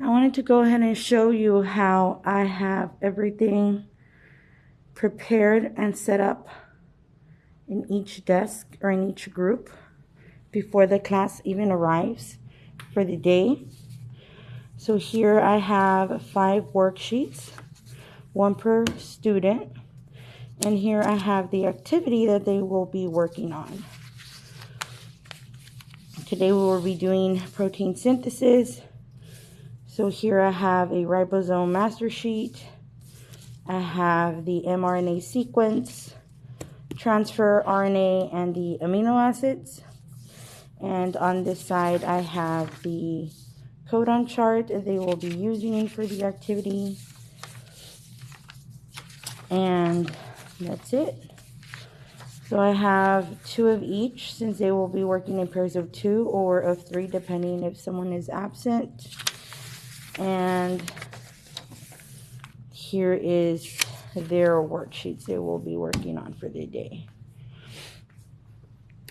I wanted to go ahead and show you how I have everything prepared and set up in each desk or in each group before the class even arrives for the day. So here I have 5 worksheets, 1 per student, and here I have the activity that they will be working on. Today we will be doing protein synthesis. So here I have a ribosome master sheet. I have the mRNA sequence, transfer RNA, and the amino acids. And on this side I have the codon chart that they will be using for the activity. And that's it. So I have 2 of each, since they will be working in pairs of 2 or of 3 depending if someone is absent. And here is their worksheets they will be working on for the day.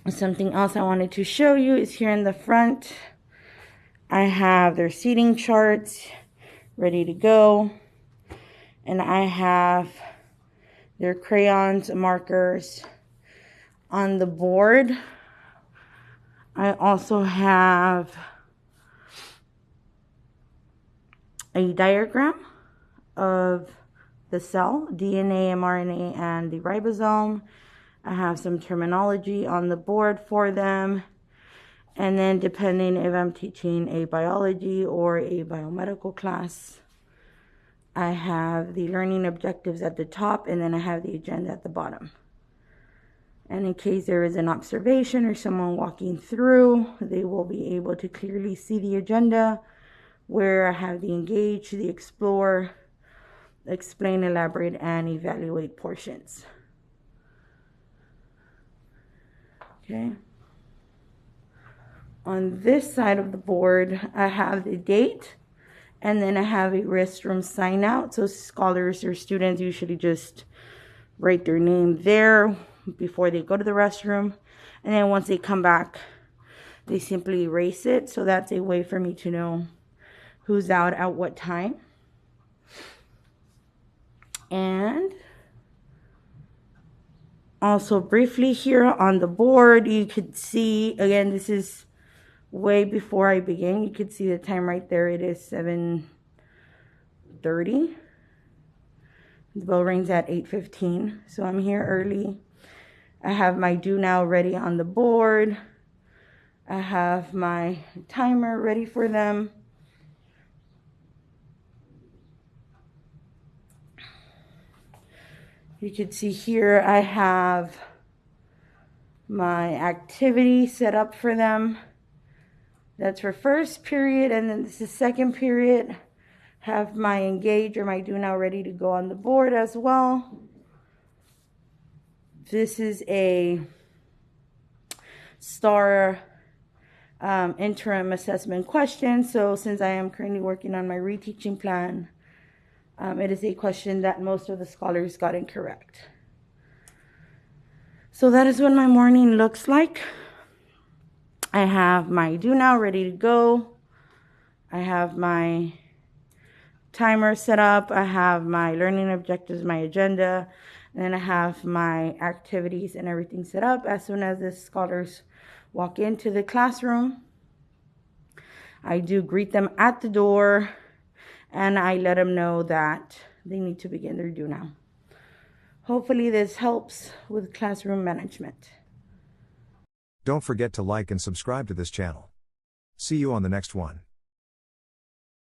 Something else I wanted to show you is here in the front. I have their seating charts ready to go. And I have their crayons, markers on the board. I also have a diagram of the cell, DNA, mRNA, and the ribosome. I have some terminology on the board for them. And then depending if I'm teaching a biology or a biomedical class, I have the learning objectives at the top, and then I have the agenda at the bottom. And in case there is an observation or someone walking through, they will be able to clearly see the agenda, where I have the engage, the explore, explain, elaborate, and evaluate portions. Okay. On this side of the board, I have the date, and then I have a restroom sign out. So scholars or students usually just write their name there before they go to the restroom. And then once they come back, they simply erase it. So that's a way for me to know who's out at what time. And also briefly here on the board, you could see, again, this is way before I begin. You could see the time right there. It is 7:30. The bell rings at 8:15. So I'm here early. I have my do now ready on the board. I have my timer ready for them. You can see here I have my activity set up for them. That's for first period, and then this is second period. Have my engage or my do now ready to go on the board as well. This is a STAR interim assessment question. So since I am currently working on my reteaching plan, it is a question that most of the scholars got incorrect. So that is what my morning looks like. I have my do now ready to go. I have my timer set up. I have my learning objectives, my agenda, and then I have my activities and everything set up. As soon as the scholars walk into the classroom, I do greet them at the door, and I let them know that they need to begin their do now. Hopefully this helps with classroom management. Don't forget to like and subscribe to this channel. See you on the next one.